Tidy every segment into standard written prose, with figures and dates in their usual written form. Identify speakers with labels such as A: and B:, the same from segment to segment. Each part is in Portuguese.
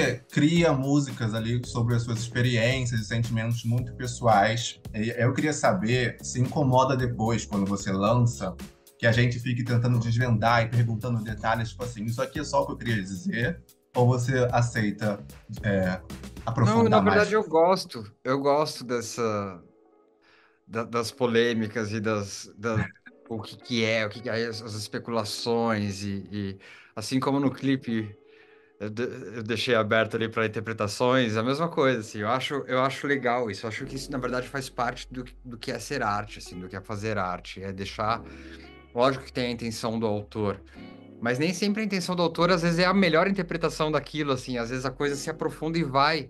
A: você cria músicas ali sobre as suas experiências e sentimentos muito pessoais. E eu queria saber se incomoda depois, quando você lança, que a gente fique tentando desvendar e perguntando detalhes, tipo assim, isso aqui é só o que eu queria dizer? Ou você aceita é,
B: Não, na
A: aprofundar
B: verdade
A: mais?
B: eu gosto das polêmicas e o que que é as especulações e assim como no clipe eu deixei aberto ali para interpretações, a mesma coisa, assim, eu acho legal isso, eu acho que isso na verdade faz parte do que é ser arte, assim, do que é fazer arte, é deixar, lógico que tem a intenção do autor, mas nem sempre a intenção do autor às vezes é a melhor interpretação daquilo, assim, às vezes a coisa se aprofunda e vai.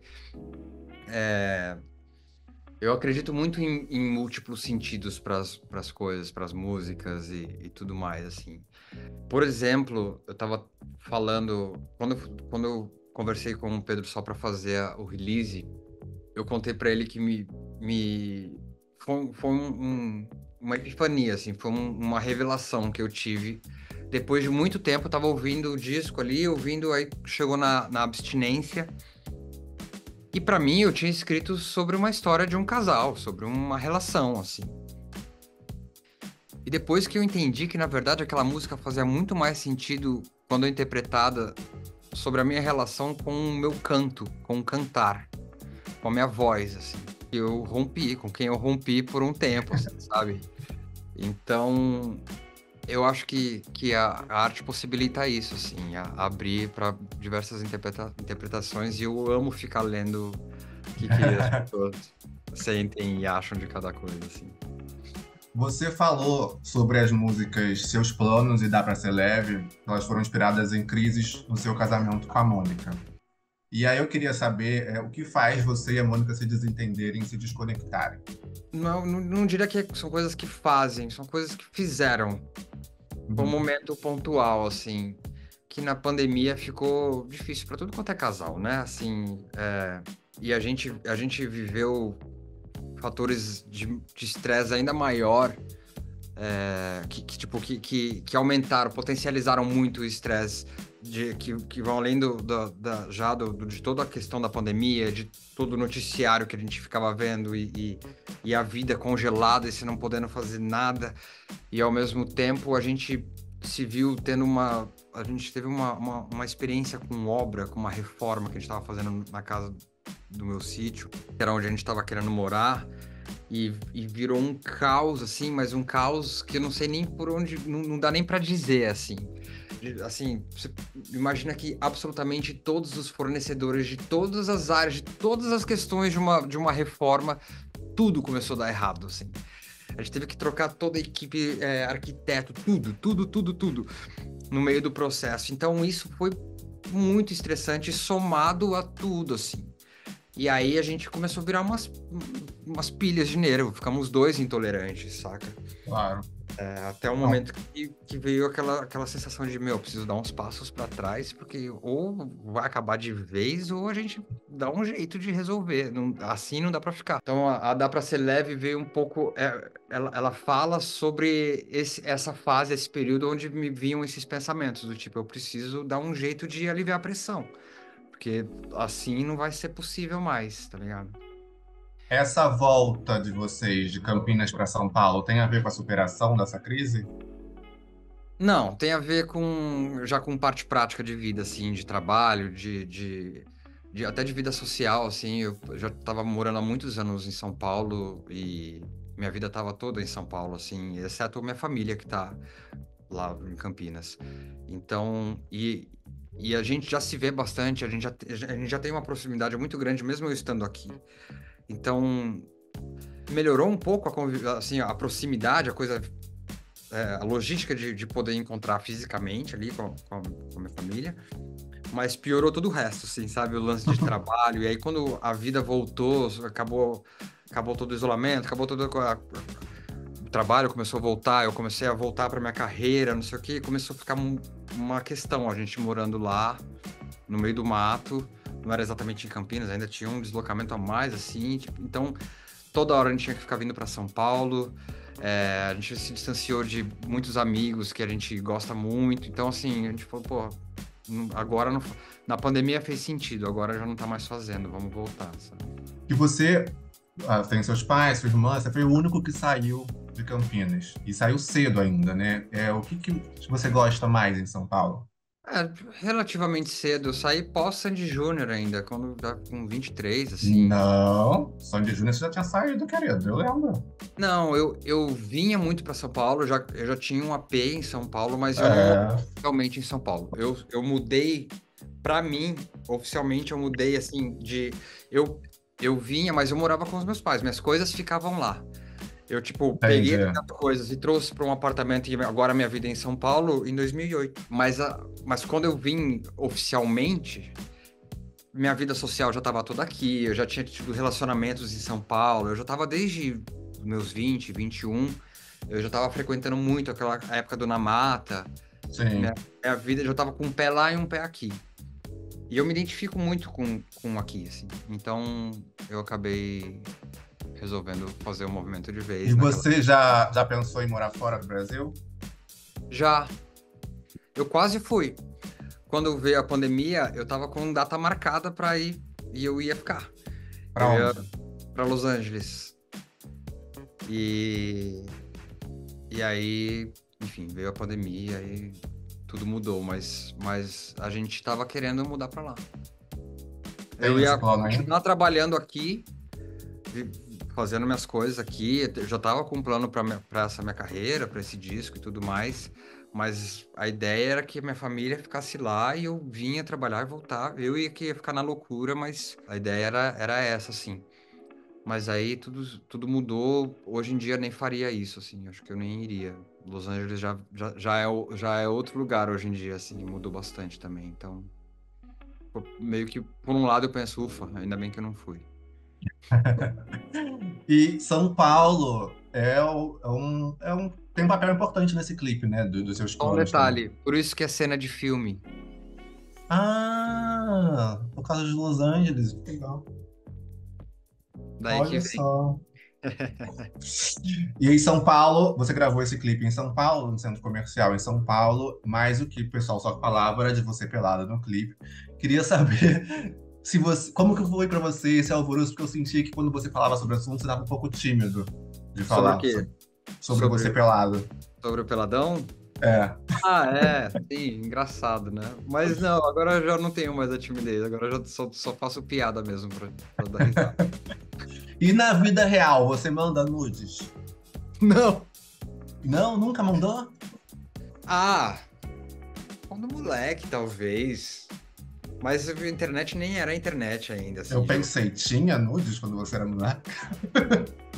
B: Eu acredito muito em múltiplos sentidos para as coisas, para as músicas e tudo mais, assim. Por exemplo, eu tava falando, quando eu conversei com o Pedro só para fazer o release, eu contei para ele que foi uma epifania, assim, uma revelação que eu tive. Depois de muito tempo, eu tava ouvindo o disco ali, ouvindo, aí chegou na abstinência. E pra mim, eu tinha escrito sobre uma história de um casal, sobre uma relação, assim. E depois que eu entendi que, na verdade, aquela música fazia muito mais sentido quando interpretada sobre a minha relação com o meu canto, com o cantar, com a minha voz, assim. Eu rompi, com quem eu rompi por um tempo, assim, sabe? Então, eu acho que a arte possibilita isso, assim, abrir para diversas interpretações, e eu amo ficar lendo o que as pessoas sentem e acham de cada coisa, assim.
A: Você falou sobre as músicas Seus Planos e Dá Pra Ser Leve, elas foram inspiradas em crises no seu casamento com a Mônica. E aí eu queria saber o que faz você e a Mônica se desentenderem, se desconectarem.
B: Não diria que são coisas que fazem, são coisas que fizeram. Foi um
A: Uhum.
B: momento pontual, assim, que na pandemia ficou difícil para tudo quanto é casal, né? Assim, e a gente viveu fatores de estresse ainda maior, que aumentaram, potencializaram muito o estresse, que vão além de toda a questão da pandemia, de todo o noticiário que a gente ficava vendo e a vida congelada e você não podendo fazer nada. E ao mesmo tempo a gente se viu tendo a gente teve uma experiência com obra, com uma reforma que a gente estava fazendo na casa do meu sítio, que era onde a gente estava querendo morar. E virou um caos, assim, mas um caos que eu não sei nem por onde, não dá nem para dizer, assim. Assim, você imagina que absolutamente todos os fornecedores de todas as áreas, de todas as questões de uma reforma, tudo começou a dar errado, assim. A gente teve que trocar toda a equipe, arquiteto, tudo, no meio do processo. Então, isso foi muito estressante, somado a tudo, assim. E aí a gente começou a virar umas pilhas de nervo, ficamos os dois intolerantes, saca?
A: Claro.
B: Até o
A: Não,
B: momento que veio aquela sensação de, meu, preciso dar uns passos para trás, porque ou vai acabar de vez, ou a gente dá um jeito de resolver. Assim não dá para ficar. Então a Dá Pra Ser Leve veio um pouco. Ela fala sobre essa fase, esse período onde me vinham esses pensamentos, do tipo, eu preciso dar um jeito de aliviar a pressão, porque assim não vai ser possível mais, tá ligado?
A: essa volta de vocês de Campinas para São Paulo tem a ver com a superação dessa crise?
B: Não, tem a ver com parte prática de vida, assim, de trabalho, até de vida social, assim. Eu já estava morando há muitos anos em São Paulo e minha vida estava toda em São Paulo, assim, exceto a minha família que está lá em Campinas. Então, e a gente já se vê bastante, a gente já tem uma proximidade muito grande, mesmo eu estando aqui. Então, melhorou um pouco assim, a proximidade, a logística de poder encontrar fisicamente ali com a minha família, mas piorou todo o resto, assim, sabe? O lance de trabalho. E aí, quando a vida voltou, acabou todo o isolamento, acabou todo o trabalho, começou a voltar, eu comecei a voltar para minha carreira, não sei o quê, começou a ficar uma questão, a gente morando lá, no meio do mato, não era exatamente em Campinas, ainda tinha um deslocamento a mais, assim, tipo, então toda hora a gente tinha que ficar vindo para São Paulo. A gente se distanciou de muitos amigos que a gente gosta muito. Então, assim, a gente falou, pô, agora não, na pandemia fez sentido, agora já não tá mais fazendo, vamos voltar, sabe?
A: E você tem seus pais, sua irmã, você foi o único que saiu de Campinas. E saiu cedo ainda, né? O que que você gosta mais em São Paulo?
B: É, relativamente cedo, eu saí pós-Sandy Júnior ainda, quando já com 23, assim.
A: Não, Sandy Júnior você já tinha saído, querido, eu lembro.
B: Não, eu vinha muito para São Paulo, eu já tinha um AP em São Paulo, mas eu não morava
A: É,
B: realmente em São Paulo. Eu mudei, para mim, oficialmente eu mudei assim de eu eu vinha, mas eu morava com os meus pais, minhas coisas ficavam lá. Eu tipo peguei
A: entendi.
B: as minhas coisas e trouxe para um apartamento e agora minha vida é em São Paulo em 2008. Mas quando eu vim oficialmente, minha vida social já estava toda aqui, eu já tinha tido relacionamentos em São Paulo, eu já estava desde os meus 20, 21, eu já estava frequentando muito aquela época do Na Mata, minha,
A: Sim.
B: minha vida já estava com um pé lá e um pé aqui. E eu me identifico muito com aqui, assim. Então eu acabei resolvendo fazer o movimento de
A: E
B: vez naquela.
A: você já pensou em morar fora do Brasil?
B: Já, eu quase fui. Quando veio a pandemia, eu tava com data marcada para ir e eu ia ficar.
A: Pra
B: Eu ia
A: onde?
B: para Los Angeles. E, e aí, enfim, veio a pandemia e tudo mudou, mas a gente tava querendo mudar para lá. Eu
A: Tem esse
B: ia
A: plano aí?
B: continuar trabalhando aqui, vi- fazendo minhas coisas aqui. Eu já tava com um plano para essa minha carreira, para esse disco e tudo mais. Mas a ideia era que minha família ficasse lá e eu vinha trabalhar e voltar. Eu ia que ia ficar na loucura, mas a ideia era essa, assim. Mas aí tudo mudou. Hoje em dia nem faria isso, assim. Acho que eu nem iria. Los Angeles já é outro lugar hoje em dia, assim. Mudou bastante também. Então, meio que, por um lado, eu penso, ufa, ainda bem que eu não fui.
A: E São Paulo tem um papel importante nesse clipe, né? Dos seus
B: Só um
A: planos também.
B: detalhe, por isso que é cena de filme.
A: Ah, por causa de Los Angeles. Que legal.
B: Daí que
A: Olha
B: vem.
A: só. E em São Paulo, você gravou esse clipe em São Paulo, no centro comercial em São Paulo, mas o que o pessoal só falava era de você pelada no clipe. Queria saber se você, como que foi pra você esse alvoroço, porque eu senti que quando você falava sobre o assunto, você estava um pouco tímido de
B: Sobre o
A: falar
B: quê?
A: sobre você
B: Sobre,
A: pelado.
B: sobre o Peladão?
A: É.
B: Ah, é, sim, engraçado, né? Mas não, agora eu já não tenho mais a timidez, agora eu já só faço piada mesmo pra dar risada.
A: E na vida real, você manda nudes?
B: Não!
A: Não, nunca mandou?
B: Ah, quando moleque, talvez. Mas a internet nem era internet ainda,
A: Eu
B: assim, Ju.
A: pensei, tinha nudes quando você era moleque?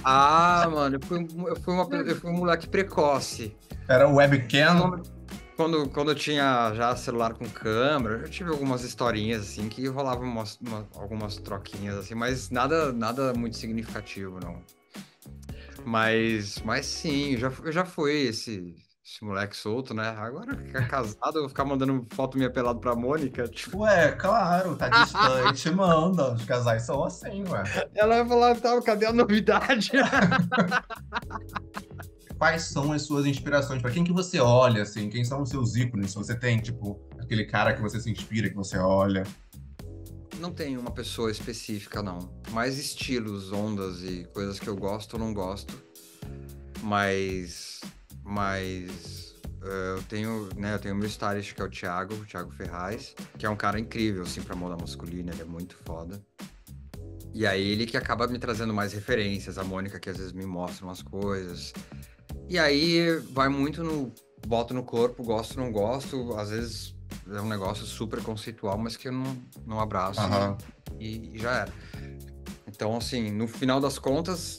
B: Ah, mano, eu fui um moleque precoce.
A: Era webcam?
B: Quando, quando eu tinha já celular com câmera, eu tive algumas historinhas, assim, que rolavam algumas troquinhas, assim, mas nada muito significativo, não. Mas sim, eu já fui esse moleque solto, né? Agora que é casado, eu vou ficar mandando foto minha pelado pra Mônica, tipo,
A: Ué, claro, tá distante, manda. Os casais são assim, ué.
B: ela vai falar, tá, cadê a novidade?
A: Quais são as suas inspirações? Pra quem que você olha, assim? Quem são os seus ícones? Se você tem, tipo, aquele cara que você se inspira, que você olha.
B: Não tem uma pessoa específica, não. Mais estilos, ondas e coisas que eu gosto ou não gosto. Mas, eu tenho meu stylist que é o Thiago Ferraz, que é um cara incrível, assim, pra moda masculina, ele é muito foda. E aí ele que acaba me trazendo mais referências, a Mônica que às vezes me mostra umas coisas. E aí vai muito no boto no corpo, gosto, não gosto, às vezes é um negócio super conceitual, mas que eu não abraço
A: Aham.
B: e já era. Então, assim, no final das contas,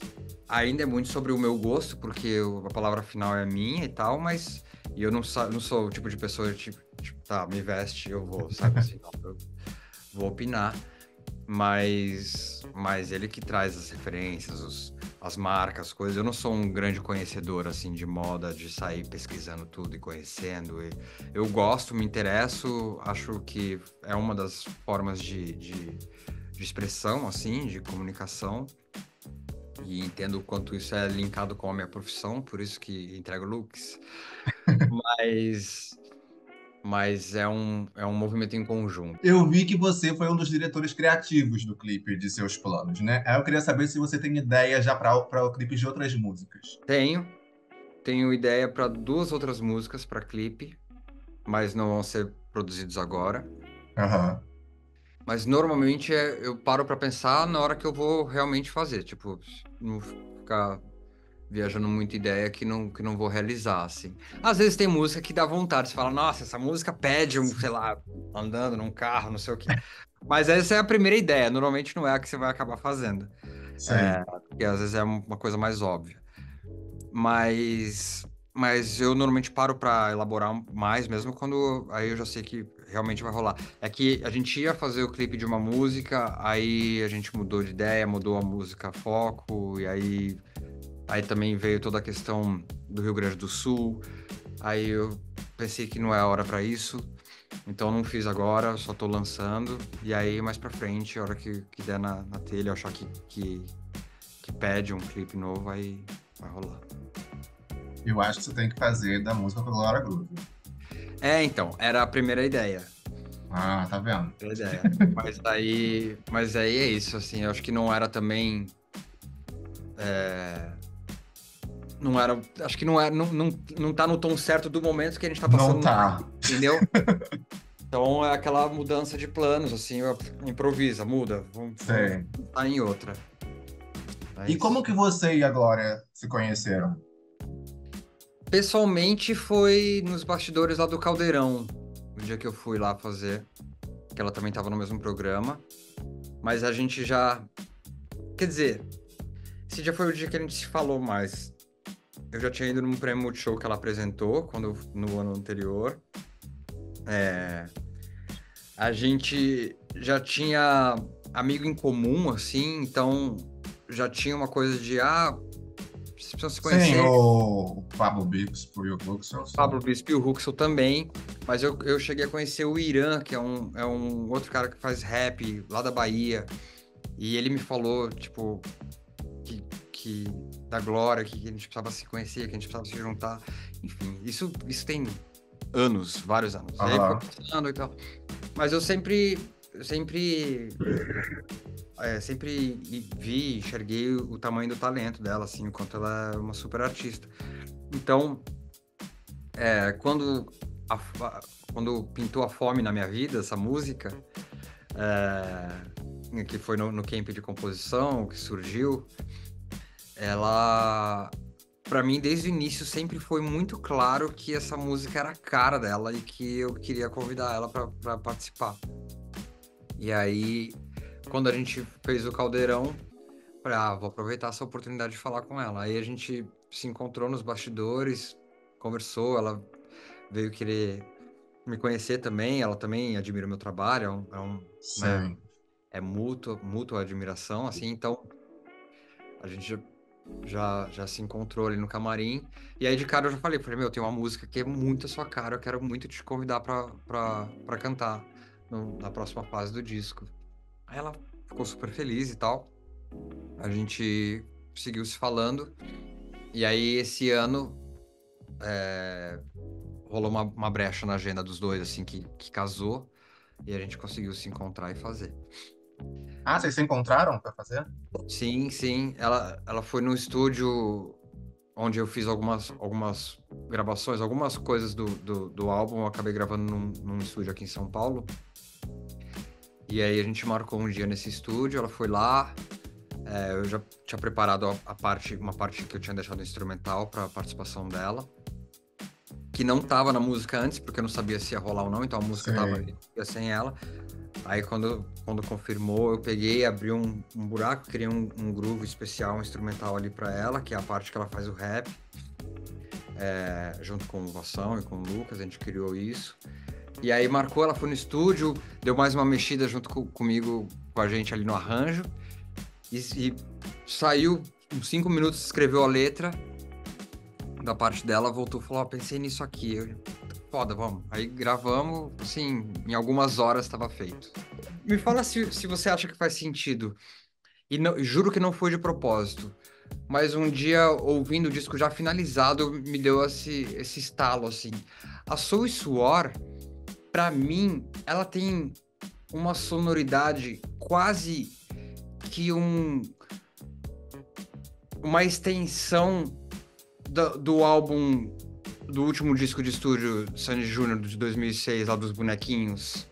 B: ainda é muito sobre o meu gosto, porque a palavra final é minha e tal, mas eu não sou o tipo de pessoa, tipo, tá, me veste, eu vou, sabe assim, não, eu vou opinar, mas ele que traz as referências, as marcas, as coisas. Eu não sou um grande conhecedor, assim, de moda, de sair pesquisando tudo e conhecendo. Eu gosto, me interesso, acho que é uma das formas de expressão, assim, de comunicação, e entendo o quanto isso é linkado com a minha profissão, por isso que entrego looks. Mas, mas é um movimento em conjunto.
A: Eu vi que você foi um dos diretores criativos do clipe de Seus Planos, né? Aí eu queria saber se você tem ideia já para o clipe de outras músicas.
B: Tenho, tenho ideia para duas outras músicas para clipe, mas não vão ser produzidos agora.
A: Aham.
B: Mas normalmente eu paro para pensar na hora que eu vou realmente fazer, tipo, não ficar viajando muita ideia que não vou realizar, assim. Às vezes tem música que dá vontade, você fala, nossa, essa música pede um, sei lá, andando num carro, não sei o quê. Mas essa é a primeira ideia, normalmente não é a que você vai acabar fazendo.
A: Sei.
B: Porque às vezes é uma coisa mais óbvia. Mas, mas eu normalmente paro para elaborar mais, mesmo quando aí eu já sei que realmente vai rolar. É que a gente ia fazer o clipe de uma música, aí a gente mudou de ideia, mudou a música foco, e aí também veio toda a questão do Rio Grande do Sul. Aí eu pensei que não é a hora para isso, então não fiz agora, só tô lançando. E aí mais pra frente, a hora que der na telha, eu achar que pede um clipe novo, aí vai rolar.
A: Eu acho que você tem que fazer da música com a Glória Groove.
B: Então, era a primeira ideia.
A: Ah, tá vendo?
B: Primeira ideia. Mas aí é isso, assim, eu acho que não era também. Não era. Acho que não, não tá no tom certo do momento que a gente tá
A: Não
B: passando,
A: tá.
B: entendeu? Então é aquela mudança de planos, assim, improvisa, muda,
A: Sei.
B: vamos tá em outra.
A: E como
B: Mas,
A: que você e a Glória se conheceram?
B: pessoalmente foi nos bastidores lá do Caldeirão, o dia que eu fui lá fazer, que ela também tava no mesmo programa, mas a gente já. Quer dizer, esse dia foi o dia que a gente se falou mais. Eu já tinha ido num prêmio Multishow que ela apresentou no ano anterior. A gente já tinha amigo em comum, assim, então já tinha uma coisa de, vocês precisam se
A: Sim,
B: conhecer.
A: o Pablo Bispo e o Luxor, sim.
B: Pablo Bispo e o Huxel também, mas eu cheguei a conhecer o Irã, que é um outro cara que faz rap lá da Bahia, e ele me falou, tipo, que da Glória, que a gente precisava se conhecer, que a gente precisava se juntar. Enfim, isso tem anos, vários anos. E aí foi
A: Aham.
B: passando e tal. Mas sempre vi, enxerguei o tamanho do talento dela, assim, o quanto ela é uma super artista. Então, quando, quando pintou a fome na minha vida, essa música, que foi no camp de composição, que surgiu, ela, pra mim, desde o início, sempre foi muito claro que essa música era a cara dela e que eu queria convidar ela pra participar. E aí, quando a gente fez o Caldeirão, falei, vou aproveitar essa oportunidade de falar com ela. Aí a gente se encontrou nos bastidores, conversou, ela veio querer me conhecer também, ela também admira o meu trabalho, né,
A: Sim.
B: é mútua admiração, assim, então a gente já se encontrou ali no camarim, e aí de cara eu já falei, meu, tem uma música que é muito a sua cara, eu quero muito te convidar pra cantar na próxima fase do disco. Aí ela ficou super feliz e tal. A gente seguiu se falando. E aí, esse ano, rolou uma brecha na agenda dos dois, assim, que casou. E a gente conseguiu se encontrar e fazer.
A: Ah, vocês se encontraram para fazer?
B: Sim, sim. Ela foi no estúdio onde eu fiz algumas gravações, algumas coisas do álbum. Eu acabei gravando num estúdio aqui em São Paulo. E aí a gente marcou um dia nesse estúdio. Ela foi lá. Eu já tinha preparado uma parte que eu tinha deixado instrumental para participação dela, que não tava na música antes, porque eu não sabia se ia rolar ou não, então a música tava
A: Sim.
B: sem ela. Aí quando confirmou, eu peguei, abri um buraco, criei um groove especial, um instrumental ali para ela, que é a parte que ela faz o rap, junto com o Vação e com o Lucas, a gente criou isso. E aí marcou, ela foi no estúdio, deu mais uma mexida junto comigo, com a gente ali no arranjo. E saiu uns 5 minutos, escreveu a letra da parte dela, voltou e falou, pensei nisso aqui. Foda, vamos. Aí gravamos, assim, em algumas horas estava feito. Me fala se você acha que faz sentido. E juro que não foi de propósito. Mas um dia, ouvindo o disco já finalizado, me deu esse estalo, assim. A Soul e Suor pra mim, ela tem uma sonoridade quase que uma extensão do álbum do último disco de estúdio Sandy Júnior de 2006, lá dos bonequinhos.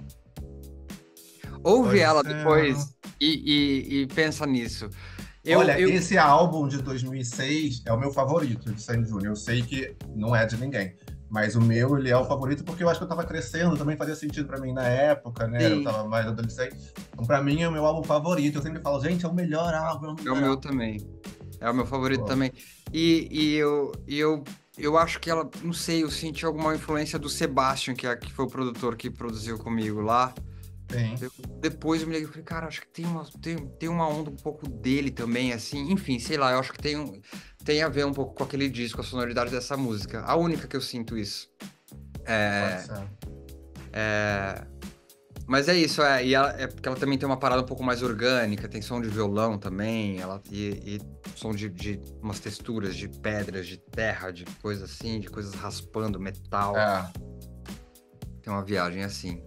B: Ouve ela
A: Pois é.
B: depois e pensa nisso.
A: Olha,
B: Eu,
A: esse álbum de 2006 é o meu favorito de Sandy Júnior. Eu sei que não é de ninguém, mas o meu, ele é o favorito porque eu acho que eu tava crescendo, também fazia sentido pra mim na época, né? Eu
B: sim,
A: tava mais adolescente. Então, pra mim, é o meu álbum favorito. Eu sempre falo, gente, é o melhor álbum, é o
B: é o
A: melhor
B: meu
A: álbum.
B: também. É o meu favorito
A: Pô,
B: também. Eu acho que ela, não sei, eu senti alguma influência do Sebastian, que foi o produtor que produziu comigo lá.
A: sim,
B: Depois eu me liguei e falei, cara, acho que tem uma onda um pouco dele também, assim. Enfim, sei lá, eu acho que tem a ver um pouco com aquele disco, a sonoridade dessa música. A única que eu sinto isso.
A: pode
B: É,
A: ser.
B: é, mas é isso, é porque ela também tem uma parada um pouco mais orgânica, tem som de violão também, e som de umas texturas de pedras, de terra, de coisas assim, de coisas raspando, metal.
A: É.
B: Tem uma viagem assim.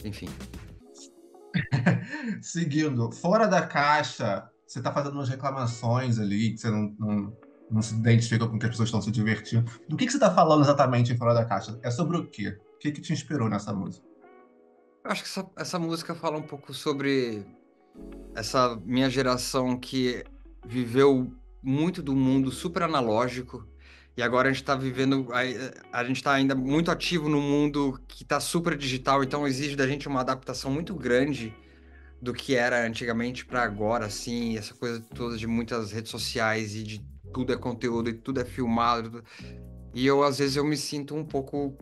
B: Enfim.
A: Seguindo, fora da caixa, você tá fazendo umas reclamações ali, que você não se identifica com que as pessoas estão se divertindo. Do que você tá falando exatamente em Fora da Caixa? É sobre o quê? O que que te inspirou nessa música?
B: Eu acho que essa música fala um pouco sobre essa minha geração que viveu muito do mundo super analógico e agora a gente está vivendo, a gente está ainda muito ativo no mundo que está super digital, então exige da gente uma adaptação muito grande do que era antigamente para agora, assim, essa coisa toda de muitas redes sociais e de tudo é conteúdo e tudo é filmado. E eu, às vezes, eu me sinto um pouco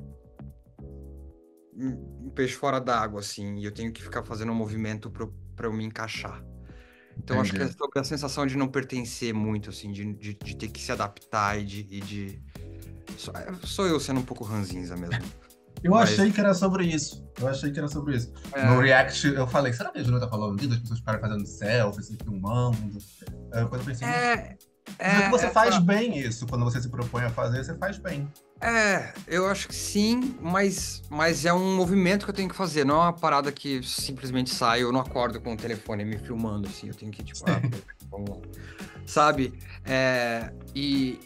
B: um peixe fora d'água, assim, e eu tenho que ficar fazendo um movimento para eu me encaixar. Então, acho que é
A: Entendi.
B: sobre a sensação de não pertencer muito, assim, de ter que se adaptar sou eu sendo um pouco ranzinza mesmo.
A: Eu
B: Mas,
A: achei que era sobre isso. Eu achei que era sobre isso. No
B: é,
A: React, eu falei, será que a Júlia tá falando disso? As pessoas ficaram fazendo selfies, se filmando. Aí quando eu pensei,
B: é,
A: só que você faz
B: essa...
A: bem isso. Quando você se propõe a fazer, você faz bem.
B: Eu acho que sim, mas é um movimento que eu tenho que fazer, não é uma parada que simplesmente sai, eu não acordo com o telefone me filmando, assim, eu tenho que, tipo, vamos lá. Sabe? É, e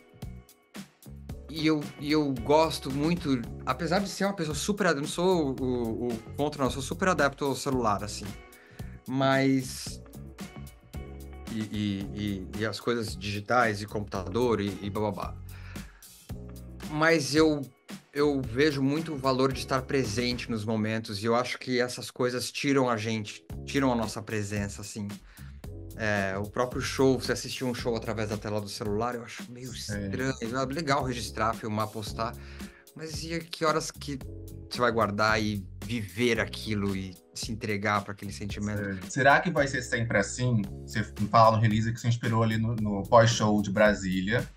B: eu gosto muito, apesar de ser uma pessoa super, eu não sou o contra, não, eu sou super adepto ao celular, assim, mas, e as coisas digitais, e computador, e bababá. Mas eu vejo muito o valor de estar presente nos momentos, e eu acho que essas coisas tiram a gente, tiram a nossa presença, assim. O próprio show, você assistir um show através da tela do celular, eu acho meio
A: É.
B: estranho. É legal registrar, filmar, postar, mas e a que horas que você vai guardar e viver aquilo e se entregar para aquele sentimento?
A: Será que vai ser sempre assim? Você fala no release que se inspirou ali no pós-show de Brasília,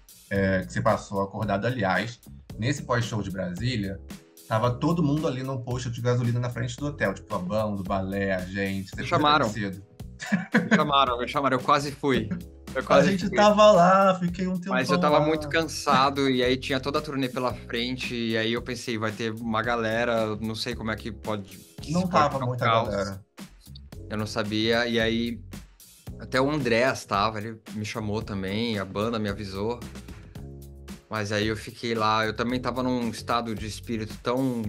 A: que você passou acordado, aliás. Nesse pós-show de Brasília, tava todo mundo ali num posto de gasolina na frente do hotel, tipo a banda, o balé, a gente. Você
B: Me
A: foi bem
B: chamaram,
A: cedo.
B: me chamaram, eu quase fui. Eu
A: A
B: quase
A: gente
B: fui.
A: tava lá, fiquei um
B: Mas eu
A: tempão
B: tava muito
A: lá.
B: cansado e aí tinha toda a turnê pela frente e aí eu pensei, vai ter uma galera, não sei como é que se
A: Não
B: pode
A: tava
B: ficar um
A: muita
B: caos.
A: galera.
B: Eu não sabia e aí até o André estava, ele me chamou também, a banda me avisou. Mas aí eu fiquei lá, eu também tava num estado de espírito tão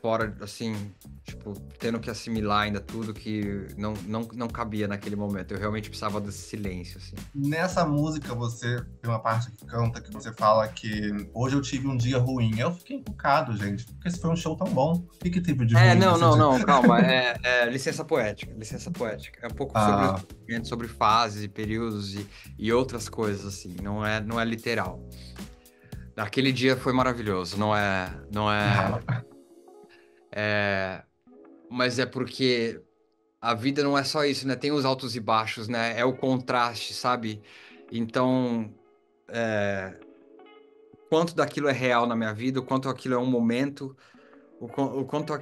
B: fora, assim, tipo, tendo que assimilar ainda tudo que não cabia naquele momento. Eu realmente precisava desse silêncio, assim.
A: Nessa música, você tem uma parte que canta que você fala que hoje eu tive um dia ruim. Eu fiquei encucado, gente, porque esse foi um show tão bom. O que que teve de ruim
B: Não,
A: nesse
B: não,
A: dia?
B: não, calma. É licença poética, licença poética. É um pouco sobre o
A: Ah,
B: sentimento, sobre fases e períodos e outras coisas, assim. Não é literal. Aquele dia foi maravilhoso, não é,
A: ah,
B: é, mas é porque a vida não é só isso, né? Tem os altos e baixos, né? É o contraste, sabe? Então, quanto daquilo é real na minha vida, o quanto aquilo é um momento, o quanto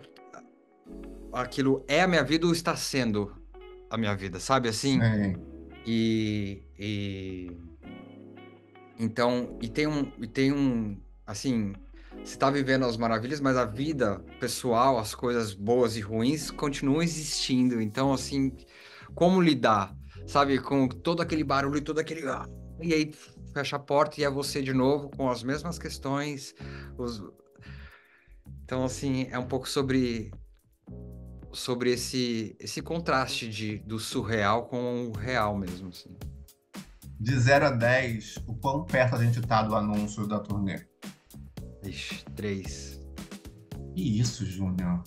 B: aquilo é a minha vida ou está sendo a minha vida, sabe? Assim,
A: sim.
B: e então, assim, você tá vivendo as maravilhas, mas a vida pessoal, as coisas boas e ruins continuam existindo. Então, assim, como lidar, sabe, com todo aquele barulho e todo aquele. E aí fecha a porta e é você de novo com as mesmas questões. os- Então, assim, é um pouco sobre esse contraste do surreal com o real mesmo, assim.
A: De 0 a 10, o quão perto a gente tá do anúncio da turnê?
B: Ixi, 3.
A: Que isso, Júnior?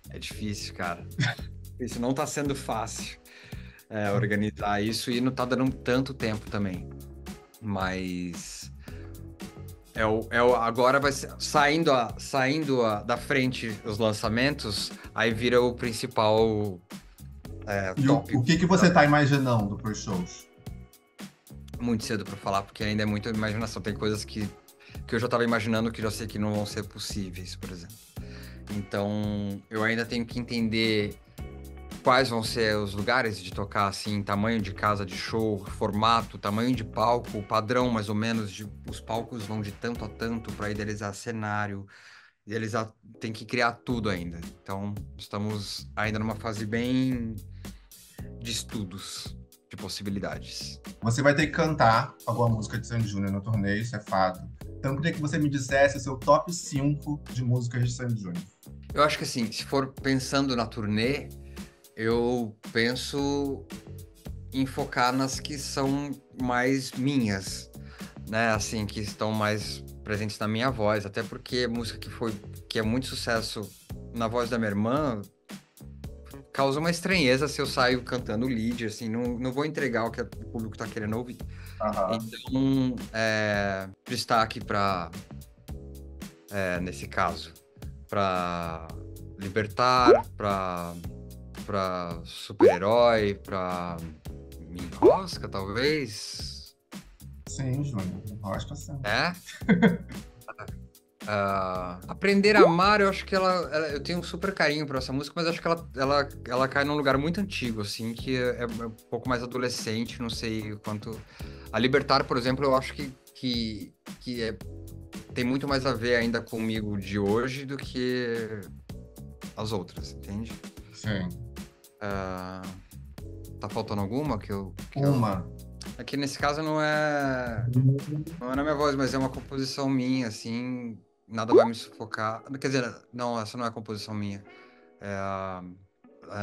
B: É difícil, cara. Isso não tá sendo fácil, organizar isso e não tá dando tanto tempo também. Mas agora vai ser, da frente os lançamentos, aí vira o principal
A: E o
B: tópico.
A: que que você tá imaginando pros shows?
B: Muito cedo para falar, porque ainda é muita imaginação. Tem coisas que eu já estava imaginando que já sei que não vão ser possíveis, por exemplo. Então, eu ainda tenho que entender quais vão ser os lugares de tocar, assim, tamanho de casa de show, formato, tamanho de palco, padrão mais ou menos, os palcos vão de tanto a tanto para idealizar cenário, idealizar, tem que criar tudo ainda. Então, estamos ainda numa fase bem de estudos, de possibilidades.
A: Você vai ter que cantar alguma música de Sandy Júnior no torneio, isso é fato. Então, eu queria que você me dissesse o seu top 5 de músicas de Sandy Júnior.
B: Eu acho que assim, se for pensando na turnê, eu penso em focar nas que são mais minhas, né? Assim, que estão mais presentes na minha voz, até porque música que é muito sucesso na voz da minha irmã causa uma estranheza se eu saio cantando lead, assim, não vou entregar o que o público tá querendo ouvir.
A: Aham.
B: Então, destaque para, nesse caso, para Libertar, para Super-Herói, para Me Enrosca, talvez.
A: Sim, Júnior. Gosto sim.
B: É? Aprender a Amar, eu acho que eu tenho um super carinho por essa música, mas acho que ela cai num lugar muito antigo, assim, que é um pouco mais adolescente, não sei o quanto. A Libertar, por exemplo, eu acho que tem muito mais a ver ainda comigo de hoje do que as outras, entende?
A: Sim.
B: Tá faltando alguma que eu.
A: Uma.
B: Aqui nesse caso não é na minha voz, mas é uma composição minha, assim, nada vai me sufocar. Quer dizer, não, essa não é composição minha.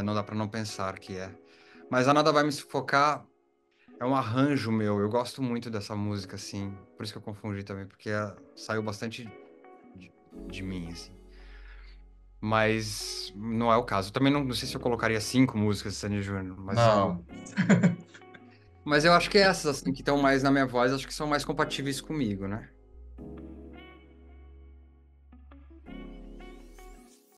B: Não dá pra não pensar que é. Mas a Nada Vai Me Sufocar é um arranjo meu. Eu gosto muito dessa música, assim. Por isso que eu confundi também, porque saiu bastante de mim, assim. Mas não é o caso. Eu também não sei se eu colocaria 5 músicas de Sandy Júnior,
A: Não.
B: mas eu acho que essas, assim, que estão mais na minha voz, acho que são mais compatíveis comigo, né?